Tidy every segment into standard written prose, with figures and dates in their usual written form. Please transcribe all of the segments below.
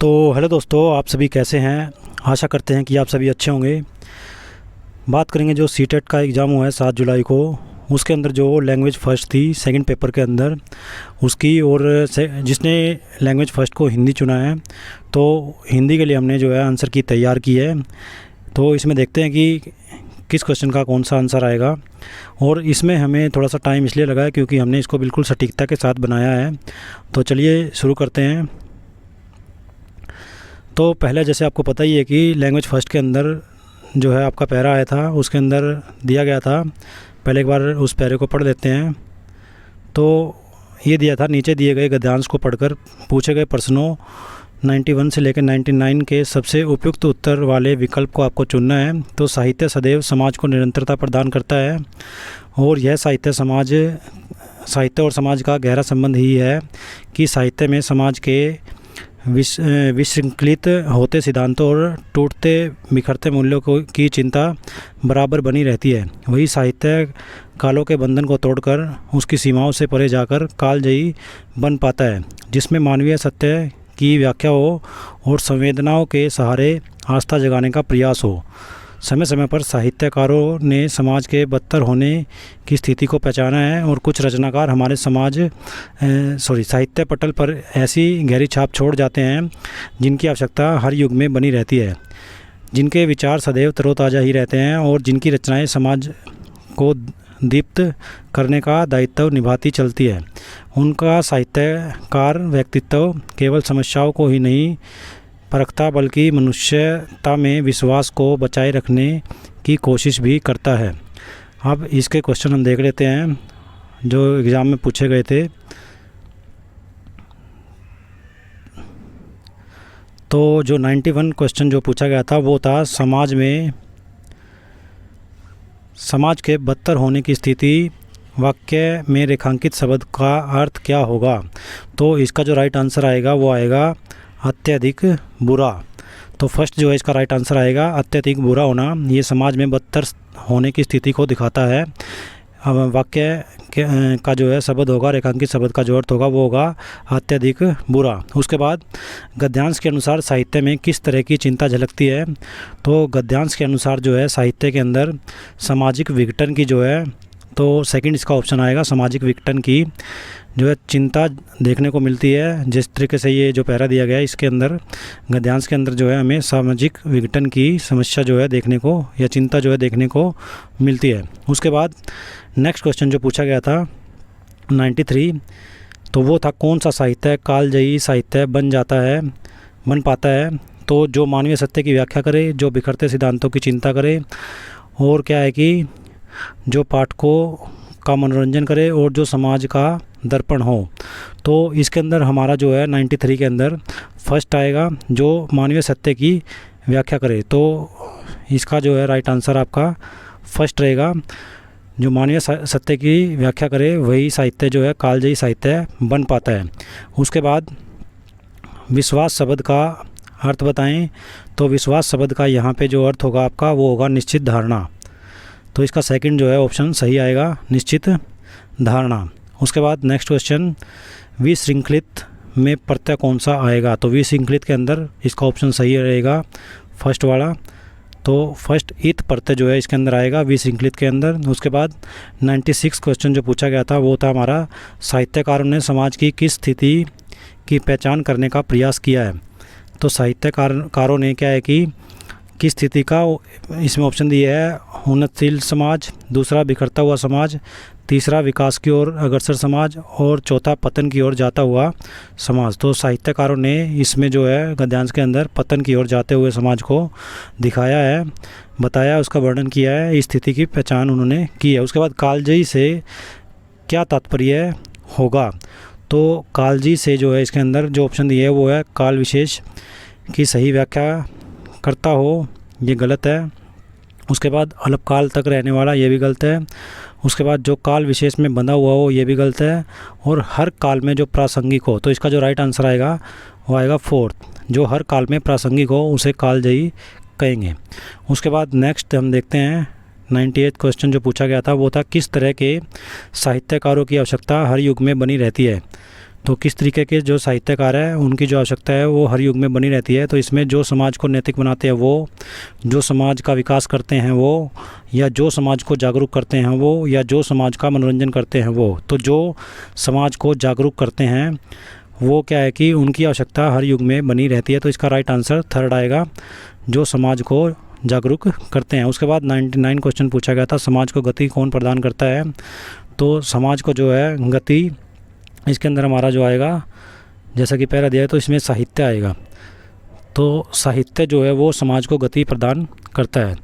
तो हेलो दोस्तों, आप सभी कैसे हैं। आशा करते हैं कि आप सभी अच्छे होंगे। बात करेंगे जो सीटेट का एग्ज़ाम हुआ है 7 जुलाई को, उसके अंदर जो लैंग्वेज फ़र्स्ट थी सेकंड पेपर के अंदर उसकी, और जिसने लैंग्वेज फ़र्स्ट को हिंदी चुना है तो हिंदी के लिए हमने जो है आंसर की तैयार की है। तो इसमें देखते हैं कि किस क्वेश्चन का कौन सा आंसर आएगा। और इसमें हमें थोड़ा सा टाइम इसलिए लगा है क्योंकि हमने इसको बिल्कुल सटीकता के साथ बनाया है। तो चलिए शुरू करते हैं। तो पहले जैसे आपको पता ही है कि लैंग्वेज फ़र्स्ट के अंदर जो है आपका पैरा आया था, उसके अंदर दिया गया था। पहले एक बार उस पैरे को पढ़ लेते हैं। तो ये दिया था, नीचे दिए गए गद्यांश को पढ़कर पूछे गए प्रश्नों 91 से लेकर 99 के सबसे उपयुक्त उत्तर वाले विकल्प को आपको चुनना है। तो साहित्य सदैव समाज को निरंतरता प्रदान करता है, और यह साहित्य और समाज का गहरा संबंध ही है कि साहित्य में समाज के विशृंखलित होते सिद्धांतों और टूटते बिखरते मूल्यों की चिंता बराबर बनी रहती है। वही साहित्य कालों के बंधन को तोड़कर उसकी सीमाओं से परे जाकर कालजयी बन पाता है, जिसमें मानवीय सत्य की व्याख्या हो और संवेदनाओं के सहारे आस्था जगाने का प्रयास हो। समय समय पर साहित्यकारों ने समाज के बदतर होने की स्थिति को पहचाना है, और कुछ रचनाकार हमारे साहित्य पटल पर ऐसी गहरी छाप छोड़ जाते हैं जिनकी आवश्यकता हर युग में बनी रहती है, जिनके विचार सदैव तरोताज़ा ही रहते हैं और जिनकी रचनाएं समाज को दीप्त करने का दायित्व निभाती चलती है। उनका साहित्यकार व्यक्तित्व केवल समस्याओं को ही नहीं परखता, बल्कि मनुष्यता में विश्वास को बचाए रखने की कोशिश भी करता है। अब इसके क्वेश्चन हम देख लेते हैं जो एग्ज़ाम में पूछे गए थे। तो जो 91 क्वेश्चन जो पूछा गया था वो था समाज के बदतर होने की स्थिति वाक्य में रेखांकित शब्द का अर्थ क्या होगा। तो इसका जो राइट आंसर आएगा वो आएगा अत्यधिक बुरा। तो फर्स्ट जो है इसका राइट आंसर आएगा अत्यधिक बुरा होना। ये समाज में बदतर होने की स्थिति को दिखाता है। अब वाक्य का जो है शब्द होगा, रेखांकित शब्द का जो अर्थ होगा वो होगा अत्यधिक बुरा। उसके बाद गद्यांश के अनुसार साहित्य में किस तरह की चिंता झलकती है। तो गद्यांश के अनुसार जो है साहित्य के अंदर सामाजिक विघटन की जो है, तो सेकंड इसका ऑप्शन आएगा, सामाजिक विघटन की जो है चिंता देखने को मिलती है। जिस तरीके से ये जो पैरा दिया गया है इसके अंदर गद्यांश के अंदर जो है हमें सामाजिक विघटन की समस्या जो है देखने को, या चिंता जो है देखने को मिलती है। उसके बाद नेक्स्ट क्वेश्चन जो पूछा गया था 93, तो वो था कौन सा साहित्य कालजयी साहित्य बन पाता है। तो जो मानवीय सत्य की व्याख्या करे, जो बिखरते सिद्धांतों की चिंता करे, और क्या है कि जो पाठकों का मनोरंजन करे और जो समाज का दर्पण हो। तो इसके अंदर हमारा जो है 93 के अंदर फर्स्ट आएगा जो मानवीय सत्य की व्याख्या करे। तो इसका जो है राइट आंसर आपका फर्स्ट रहेगा, जो मानवीय सत्य की व्याख्या करे वही साहित्य जो है कालजयी साहित्य बन पाता है। उसके बाद विश्वास शब्द का अर्थ बताएं। तो विश्वास शब्द का यहाँ पे जो अर्थ होगा आपका वो होगा निश्चित धारणा। तो इसका सेकंड जो है ऑप्शन सही आएगा, निश्चित धारणा। उसके बाद नेक्स्ट क्वेश्चन, विशृंखलित में प्रत्यय कौन सा आएगा। तो विशृंखलित के अंदर इसका ऑप्शन सही रहेगा फर्स्ट वाला। तो फर्स्ट इत प्रत्यय जो है इसके अंदर आएगा विशृंखलित के अंदर। उसके बाद 96 क्वेश्चन जो पूछा गया था वो था हमारा, साहित्यकारों ने समाज की किस स्थिति की पहचान करने का प्रयास किया है। तो साहित्यकारों ने क्या है कि किस स्थिति का, इसमें ऑप्शन दिए है उन्नतशील समाज, दूसरा बिखरता हुआ समाज, तीसरा विकास की ओर अग्रसर समाज, और चौथा पतन की ओर जाता हुआ समाज। तो साहित्यकारों ने इसमें जो है गद्यांश के अंदर पतन की ओर जाते हुए समाज को दिखाया है, बताया, उसका वर्णन किया है, इस स्थिति की पहचान उन्होंने की है। उसके बाद कालजयी से क्या तात्पर्य होगा। तो कालजयी से जो है इसके अंदर जो ऑप्शन दिए है वो है काल विशेष की सही व्याख्या करता हो, ये गलत है। उसके बाद अल्पकाल तक रहने वाला, ये भी गलत है। उसके बाद जो काल विशेष में बंधा हुआ हो, ये भी गलत है। और हर काल में जो प्रासंगिक हो, तो इसका जो राइट आंसर आएगा वो आएगा फोर्थ, जो हर काल में प्रासंगिक हो उसे कालजयी कहेंगे। उसके बाद नेक्स्ट हम देखते हैं 98 क्वेश्चन जो पूछा गया था वो था किस तरह के साहित्यकारों की आवश्यकता हर युग में बनी रहती है। तो किस तरीके के जो साहित्यकार हैं उनकी जो आवश्यकता है वो हर युग में बनी रहती है। तो इसमें जो समाज को नैतिक बनाते हैं वो, जो समाज का विकास करते हैं वो, या जो समाज को जागरूक करते हैं वो, या जो समाज का मनोरंजन करते हैं वो। तो जो समाज को जागरूक करते हैं वो क्या है कि उनकी आवश्यकता हर युग में बनी रहती है। तो इसका राइट आंसर थर्ड आएगा, जो समाज को जागरूक करते हैं। उसके बाद 99 क्वेश्चन पूछा गया था, समाज को गति कौन प्रदान करता है। तो समाज को जो है गति, इसके अंदर हमारा जो आएगा, जैसा कि पहला दिया है तो इसमें साहित्य आएगा। तो साहित्य जो है वो समाज को गति प्रदान करता है।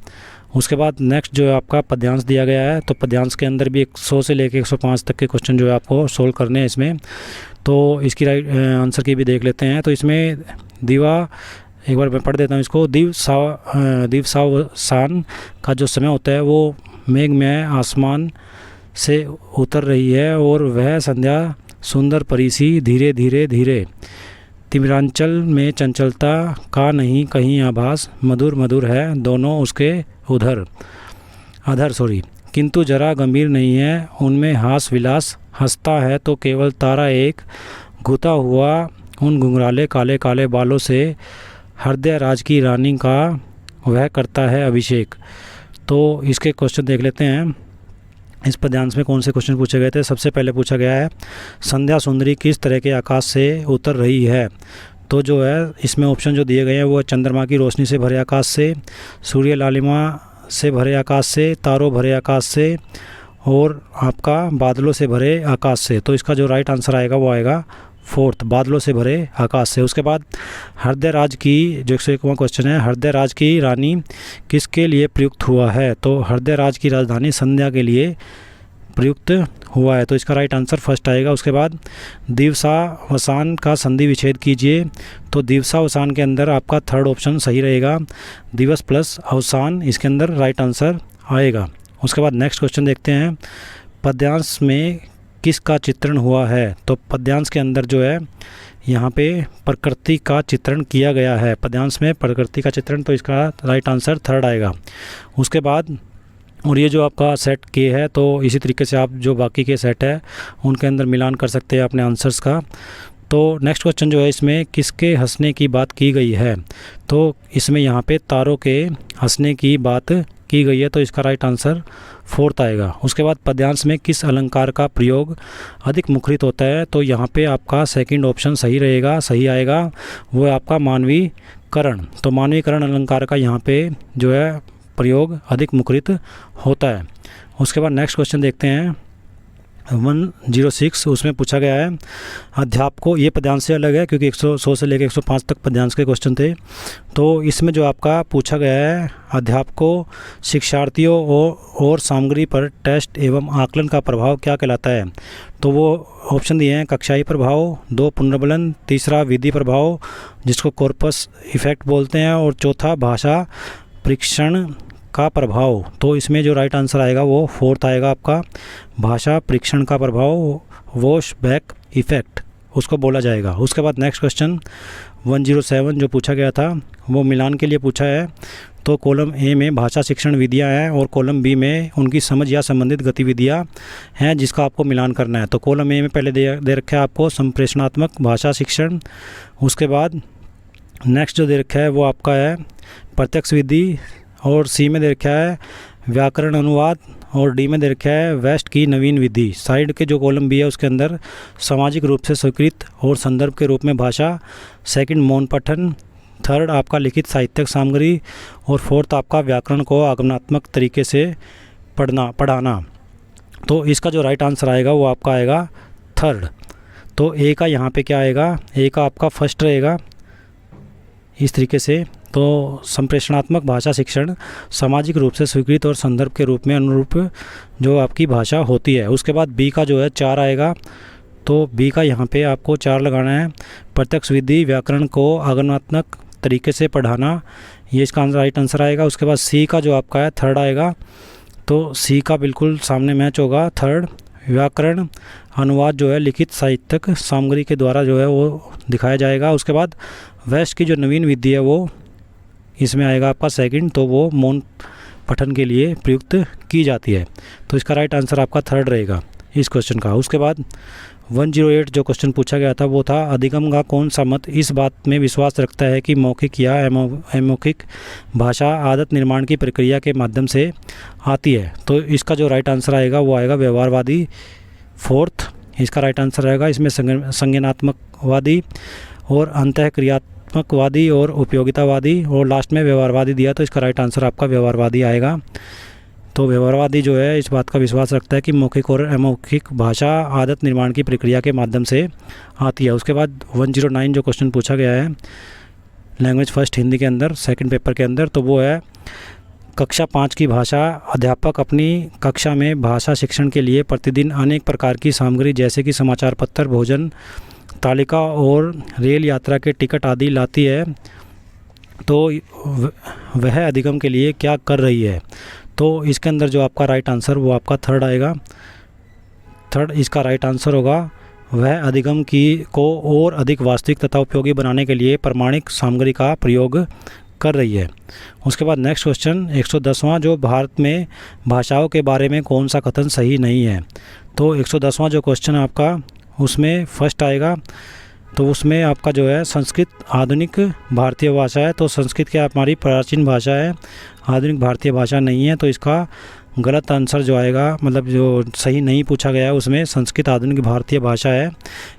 उसके बाद नेक्स्ट जो है आपका पद्यांश दिया गया है। तो पद्यांश के अंदर भी 100 से लेकर 105 तक के क्वेश्चन जो है आपको सोल्व करने हैं इसमें। तो इसकी राइट आंसर की भी देख लेते हैं। तो इसमें दीवा, एक बार मैं पढ़ देता हूँ इसको। दीवसावसान का जो समय होता है वो मेघमय आसमान से उतर रही है और वह संध्या सुंदर परिसी धीरे धीरे धीरे। तिमिरांचल में चंचलता का नहीं कहीं आभास, मधुर मधुर है दोनों उसके अधर किंतु जरा गंभीर नहीं है उनमें हास विलास। हंसता है तो केवल तारा एक, घुता हुआ उन घुंघराले काले काले बालों से हृदय राज की रानी का वह करता है अभिषेक। तो इसके क्वेश्चन देख लेते हैं। इस पद्यांश में कौन से क्वेश्चन पूछे गए थे। सबसे पहले पूछा गया है संध्या सुंदरी किस तरह के आकाश से उतर रही है। तो जो है इसमें ऑप्शन जो दिए गए हैं वो चंद्रमा की रोशनी से भरे आकाश से, सूर्य लालिमा से भरे आकाश से, तारों भरे आकाश से, और आपका बादलों से भरे आकाश से। तो इसका जो राइट आंसर आएगा वो आएगा फोर्थ, बादलों से भरे आकाश से। उसके बाद हृदय राज की जो 101वां क्वेश्चन है, हृदय राज की रानी किसके लिए प्रयुक्त हुआ है। तो हृदय राज की राजधानी संध्या के लिए प्रयुक्त हुआ है। तो इसका राइट आंसर फर्स्ट आएगा। उसके बाद दिवसावसान का संधि विच्छेद कीजिए। तो दिवसावसान के अंदर आपका थर्ड ऑप्शन सही रहेगा, दिवस प्लस अवसान, इसके अंदर राइट आंसर आएगा। उसके बाद नेक्स्ट क्वेश्चन देखते हैं, पद्यांश में किसका चित्रण हुआ है। तो पद्यांश के अंदर जो है यहाँ पे प्रकृति का चित्रण किया गया है, पद्यांश में प्रकृति का चित्रण। तो इसका राइट आंसर थर्ड आएगा। उसके बाद और ये जो आपका सेट के है, तो इसी तरीके से आप जो बाकी के सेट है उनके अंदर मिलान कर सकते हैं अपने आंसर्स का। तो नेक्स्ट क्वेश्चन जो है इसमें किसके हंसने की बात की गई है। तो इसमें यहाँ पे तारों के हंसने की बात की गई है। तो इसका राइट आंसर फोर्थ आएगा। उसके बाद पद्यांश में किस अलंकार का प्रयोग अधिक मुखरित होता है। तो यहाँ पे आपका सेकंड ऑप्शन सही रहेगा, सही आएगा, वो है आपका मानवीकरण। तो मानवीकरण अलंकार का यहाँ पे जो है प्रयोग अधिक मुखरित होता है। उसके बाद नेक्स्ट क्वेश्चन देखते हैं 106, उसमें पूछा गया है अध्यापकों, ये पद्यांश से अलग है क्योंकि 100 से लेकर 105 तक पद्यांश के क्वेश्चन थे। तो इसमें जो आपका पूछा गया है अध्यापकों शिक्षार्थियों और सामग्री पर टेस्ट एवं आकलन का प्रभाव क्या कहलाता है। तो वो ऑप्शन दिए हैं कक्षाई प्रभाव, 2 पुनर्बलन, तीसरा विधि प्रभाव जिसको कॉर्पस इफेक्ट बोलते हैं, और चौथा भाषा परीक्षण का प्रभाव। तो इसमें जो राइट आंसर आएगा वो फोर्थ आएगा आपका, भाषा परीक्षण का प्रभाव, वॉश बैक इफेक्ट उसको बोला जाएगा। उसके बाद नेक्स्ट क्वेश्चन 107 जो पूछा गया था वो मिलान के लिए पूछा है। तो कॉलम ए में भाषा शिक्षण विधियां हैं और कॉलम बी में उनकी समझ या संबंधित गतिविधियां हैं जिसका आपको मिलान करना है। तो कॉलम ए में पहले दे रखा है आपको संप्रेषणात्मक भाषा शिक्षण। उसके बाद नेक्स्ट जो दे रखा है वो आपका है प्रत्यक्ष विधि, और सी में दे रखा है व्याकरण अनुवाद, और डी में दे रखा है वेस्ट की नवीन विधि। साइड के जो कॉलम बी है उसके अंदर सामाजिक रूप से स्वीकृत और संदर्भ के रूप में भाषा, सेकंड मौन पठन, थर्ड आपका लिखित साहित्यिक सामग्री, और फोर्थ आपका व्याकरण को आगमनात्मक तरीके से पढ़ाना। तो इसका जो राइट आंसर आएगा वो आपका आएगा थर्ड। तो ए का यहाँ पे क्या आएगा, ए का आपका फर्स्ट रहेगा इस तरीके से। तो संप्रेषणात्मक भाषा शिक्षण सामाजिक रूप से स्वीकृत और संदर्भ के रूप में अनुरूप जो आपकी भाषा होती है। उसके बाद बी का जो है 4 आएगा। तो बी का यहाँ पे आपको 4 लगाना है, प्रत्यक्ष विधि, व्याकरण को आगमनात्मक तरीके से पढ़ाना, ये इसका राइट आंसर आएगा। उसके बाद सी का जो आपका है थर्ड आएगा। तो सी का बिल्कुल सामने मैच होगा थर्ड, व्याकरण अनुवाद जो है लिखित साहित्यिक सामग्री के द्वारा जो है वो दिखाया जाएगा। उसके बाद वेस्ट की जो नवीन विधि है वो इसमें आएगा आपका सेकंड, तो वो मौन पठन के लिए प्रयुक्त की जाती है। तो इसका राइट आंसर आपका थर्ड रहेगा इस क्वेश्चन का। उसके बाद 108 जो क्वेश्चन पूछा गया था वो था, अधिगम का कौन सा मत इस बात में विश्वास रखता है कि मौखिक या अमौखिक भाषा आदत निर्माण की प्रक्रिया के माध्यम से आती है। तो इसका जो राइट आंसर आएगा वो आएगा व्यवहारवादी। फोर्थ इसका राइट आंसर आएगा। इसमें संज्ञानात्मकवादी और अंतःक्रियात्मकवादी और उपयोगितावादी और लास्ट में व्यवहारवादी दिया, तो इसका राइट आंसर आपका व्यवहारवादी आएगा। तो व्यवहारवादी जो है इस बात का विश्वास रखता है कि मौखिक और अमौखिक भाषा आदत निर्माण की प्रक्रिया के माध्यम से आती है। उसके बाद 109 जो क्वेश्चन पूछा गया है लैंग्वेज फर्स्ट हिंदी के अंदर सेकंड पेपर के अंदर, तो वो है कक्षा 5 की भाषा अध्यापक अपनी कक्षा में भाषा शिक्षण के लिए प्रतिदिन अनेक प्रकार की सामग्री जैसे कि समाचार पत्र, भोजन तालिका और रेल यात्रा के टिकट आदि लाती है, तो वह अधिगम के लिए क्या कर रही है। तो इसके अंदर जो आपका राइट आंसर वो आपका थर्ड आएगा। थर्ड इसका राइट आंसर होगा, वह अधिगम को और अधिक वास्तविक तथा उपयोगी बनाने के लिए प्रमाणिक सामग्री का प्रयोग कर रही है। उसके बाद नेक्स्ट क्वेश्चन 110वां, जो भारत में भाषाओं के बारे में कौन सा कथन सही नहीं है। तो 110वां जो क्वेश्चन आपका उसमें फर्स्ट आएगा, तो उसमें आपका जो है संस्कृत आधुनिक भारतीय भाषा है। तो संस्कृत क्या हमारी प्राचीन भाषा है, आधुनिक भारतीय भाषा नहीं है। तो इसका गलत आंसर जो आएगा, मतलब जो सही नहीं पूछा गया है उसमें संस्कृत आधुनिक भारतीय भाषा है,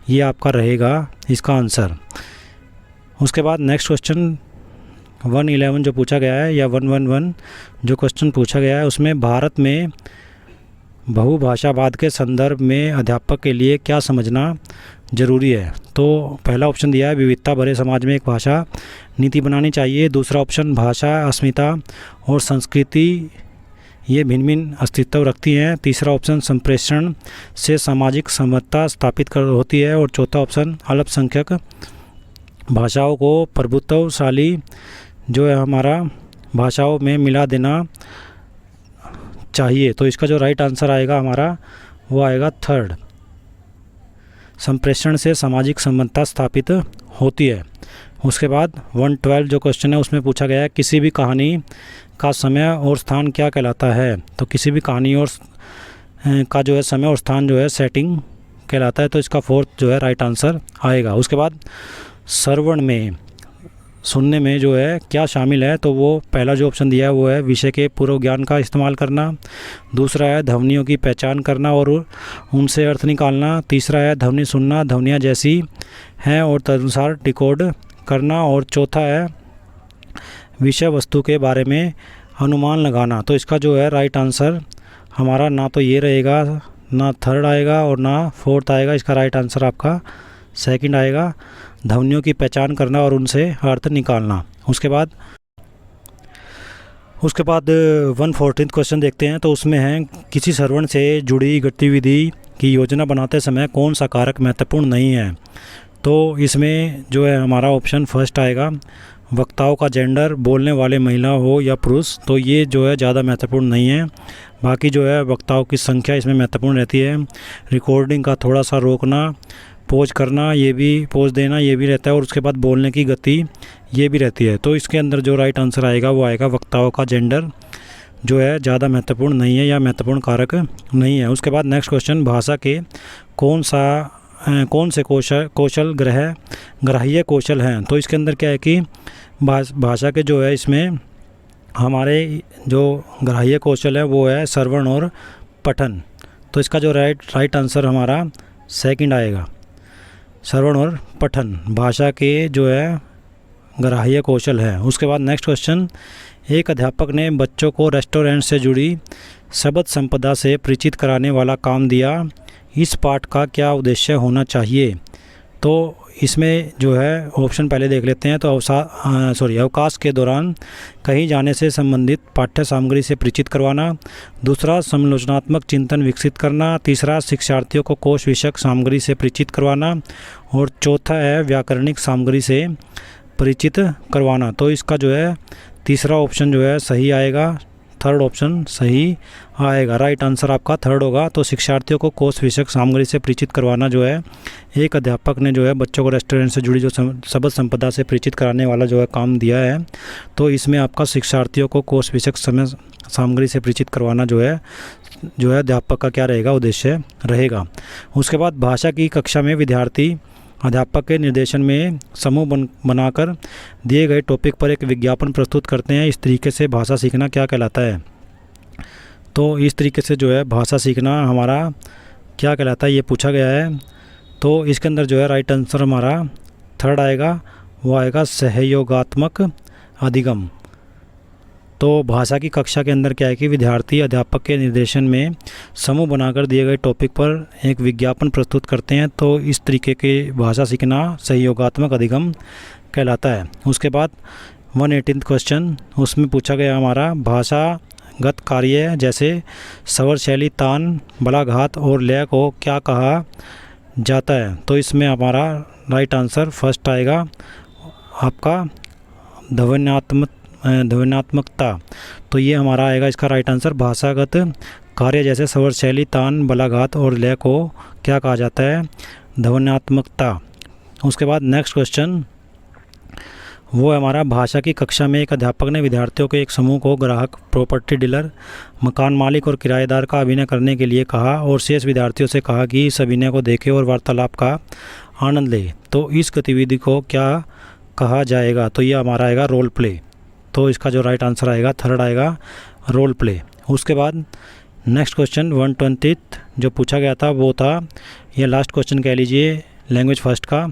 ये आपका रहेगा इसका आंसर। उसके बाद नेक्स्ट क्वेश्चन 111 जो पूछा गया है या 111 जो क्वेश्चन पूछा गया है उसमें भारत में बहुभाषावाद के संदर्भ में अध्यापक के लिए क्या समझना जरूरी है। तो पहला ऑप्शन दिया है विविधता भरे समाज में एक भाषा नीति बनानी चाहिए। दूसरा ऑप्शन भाषा अस्मिता और संस्कृति ये भिन्न भिन्न अस्तित्व रखती हैं। तीसरा ऑप्शन संप्रेषण से सामाजिक समता स्थापित होती है। और चौथा ऑप्शन अल्पसंख्यक भाषाओं को प्रभुत्वशाली जो है हमारा भाषाओं में मिला देना चाहिए। तो इसका जो राइट आंसर आएगा हमारा वो आएगा थर्ड, संप्रेषण से सामाजिक समता स्थापित होती है। उसके बाद 112 जो क्वेश्चन है उसमें पूछा गया है किसी भी कहानी का समय और स्थान क्या कहलाता है। तो किसी भी कहानी और का जो है समय और स्थान जो है सेटिंग कहलाता है। तो इसका फोर्थ जो है राइट आंसर आएगा। उसके बाद श्रवण में सुनने में जो है क्या शामिल है, तो वो पहला जो ऑप्शन दिया है वो है विषय के पूर्व ज्ञान का इस्तेमाल करना। दूसरा है ध्वनियों की पहचान करना और उनसे अर्थ निकालना। तीसरा है ध्वनि सुनना, ध्वनियाँ जैसी हैं और तदनुसार डिकोड करना। और चौथा है विषय वस्तु के बारे में अनुमान लगाना। तो इसका जो है राइट आंसर हमारा ना तो ये रहेगा, ना थर्ड आएगा और ना फोर्थ आएगा। इसका राइट आंसर आपका सेकंड आएगा, ध्वनियों की पहचान करना और उनसे अर्थ निकालना। उसके बाद 114 क्वेश्चन देखते हैं। तो उसमें है किसी श्रवण से जुड़ी गतिविधि की योजना बनाते समय कौन सा कारक महत्वपूर्ण नहीं है। तो इसमें जो है हमारा ऑप्शन फर्स्ट आएगा, वक्ताओं का जेंडर, बोलने वाले महिला हो या पुरुष, तो ये जो है ज़्यादा महत्वपूर्ण नहीं है। बाकी जो है वक्ताओं की संख्या इसमें महत्वपूर्ण रहती है। रिकॉर्डिंग का थोड़ा सा रोकना, पोज करना, ये भी पोज देना ये भी रहता है। और उसके बाद बोलने की गति ये भी रहती है। तो इसके अंदर जो राइट आंसर आएगा वो आएगा वक्ताओं का जेंडर जो है ज़्यादा महत्वपूर्ण नहीं है या महत्वपूर्ण कारक नहीं है। उसके बाद नेक्स्ट क्वेश्चन भाषा के कौन से कौशल ग्राह्य कौशल हैं। तो इसके अंदर क्या है कि भाषा के जो है इसमें हमारे जो ग्राह्य कौशल है वो है श्रवण और पठन। तो इसका जो राइट आंसर हमारा सेकंड आएगा, श्रवण और पठन भाषा के जो है ग्राह्य कौशल है। उसके बाद नेक्स्ट क्वेश्चन, एक अध्यापक ने बच्चों को रेस्टोरेंट से जुड़ी शब्द संपदा से परिचित कराने वाला काम दिया। इस पाठ का क्या उद्देश्य होना चाहिए। तो इसमें जो है ऑप्शन पहले देख लेते हैं। तो अवकाश के दौरान कहीं जाने से संबंधित पाठ्य सामग्री से परिचित करवाना। दूसरा समालोचनात्मक चिंतन विकसित करना। तीसरा शिक्षार्थियों को कोश विषयक सामग्री से परिचित करवाना। और चौथा है व्याकरणिक सामग्री से परिचित करवाना। तो इसका जो है तीसरा ऑप्शन जो है सही आएगा, थर्ड ऑप्शन सही आएगा। राइट आंसर आपका थर्ड होगा। तो शिक्षार्थियों को कोश विषयक सामग्री से परिचित करवाना जो है एक अध्यापक ने जो है बच्चों को रेस्टोरेंट से जुड़ी जो शब्द संपदा से परिचित कराने वाला जो है काम दिया है। तो इसमें आपका शिक्षार्थियों को कोश विषयक सामग्री से परिचित करवाना जो है अध्यापक का क्या रहेगा, उद्देश्य रहेगा। उसके बाद भाषा की कक्षा में विद्यार्थी अध्यापक के निर्देशन में समूह बनाकर दिए गए टॉपिक पर एक विज्ञापन प्रस्तुत करते हैं। इस तरीके से भाषा सीखना क्या कहलाता है? तो इस तरीके से जो है भाषा सीखना हमारा क्या कहलाता है, ये पूछा गया है। तो इसके अंदर जो है राइट आंसर हमारा थर्ड आएगा, वो आएगा सहयोगात्मक अधिगम। तो भाषा की कक्षा के अंदर क्या है कि विद्यार्थी अध्यापक के निर्देशन में समूह बनाकर दिए गए टॉपिक पर एक विज्ञापन प्रस्तुत करते हैं। तो इस तरीके के भाषा सीखना सहयोगात्मक अधिगम कहलाता है। उसके बाद 118 क्वेश्चन, उसमें पूछा गया हमारा भाषागत कार्य जैसे स्वर शैली, तान, बलाघात और लय को क्या कहा जाता है? तो इसमें हमारा राइट आंसर फर्स्ट आएगा आपका ध्वन्यात्मकता। तो ये हमारा आएगा इसका राइट आंसर, भाषागत कार्य जैसे स्वर शैली, तान, बलाघात और लय को क्या कहा जाता है? ध्वन्यात्मकता। उसके बाद नेक्स्ट क्वेश्चन वो है हमारा भाषा की कक्षा में एक अध्यापक ने विद्यार्थियों के एक समूह को ग्राहक, प्रॉपर्टी डीलर, मकान मालिक और किराएदार का अभिनय करने के लिए कहा और शेष विद्यार्थियों से कहा कि इस अभिनय को देखें और वार्तालाप का आनंद ले। तो इस गतिविधि को क्या कहा जाएगा? तो ये हमारा आएगा रोल प्ले। तो इसका जो राइट आंसर आएगा थर्ड आएगा, रोल प्ले। उसके बाद नेक्स्ट क्वेश्चन 120 जो पूछा गया था वो था, ये लास्ट क्वेश्चन कह लीजिए लैंग्वेज फर्स्ट का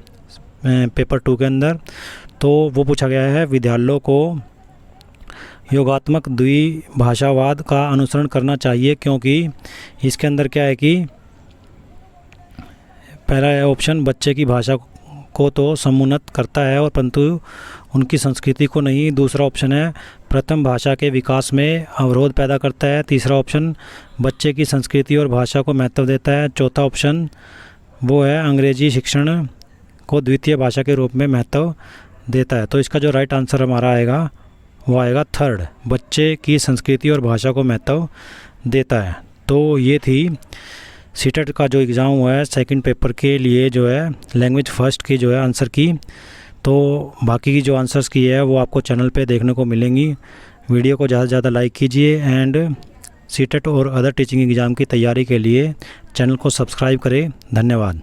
पेपर 2 के अंदर। तो वो पूछा गया है विद्यालयों को योगात्मक द्विभाषावाद का अनुसरण करना चाहिए, क्योंकि इसके अंदर क्या है कि पहला ऑप्शन बच्चे की भाषा को तो समुन्नत करता है और परंतु उनकी संस्कृति को नहीं। दूसरा ऑप्शन है प्रथम भाषा के विकास में अवरोध पैदा करता है। तीसरा ऑप्शन बच्चे की संस्कृति और भाषा को महत्व देता है। चौथा ऑप्शन वो है अंग्रेजी शिक्षण को द्वितीय भाषा के रूप में महत्व देता है। तो इसका जो राइट आंसर हमारा आएगा वो आएगा थर्ड, बच्चे की संस्कृति और भाषा को महत्व देता है। तो ये थी सीटेट का जो एग्ज़ाम हुआ है सेकंड पेपर के लिए जो है लैंग्वेज फर्स्ट की जो है आंसर की। तो बाकी की जो आंसर्स की है वो आपको चैनल पे देखने को मिलेंगी। वीडियो को ज़्यादा से ज़्यादा लाइक कीजिए एंड सीटेट और अदर टीचिंग एग्ज़ाम की तैयारी के लिए चैनल को सब्सक्राइब करें। धन्यवाद।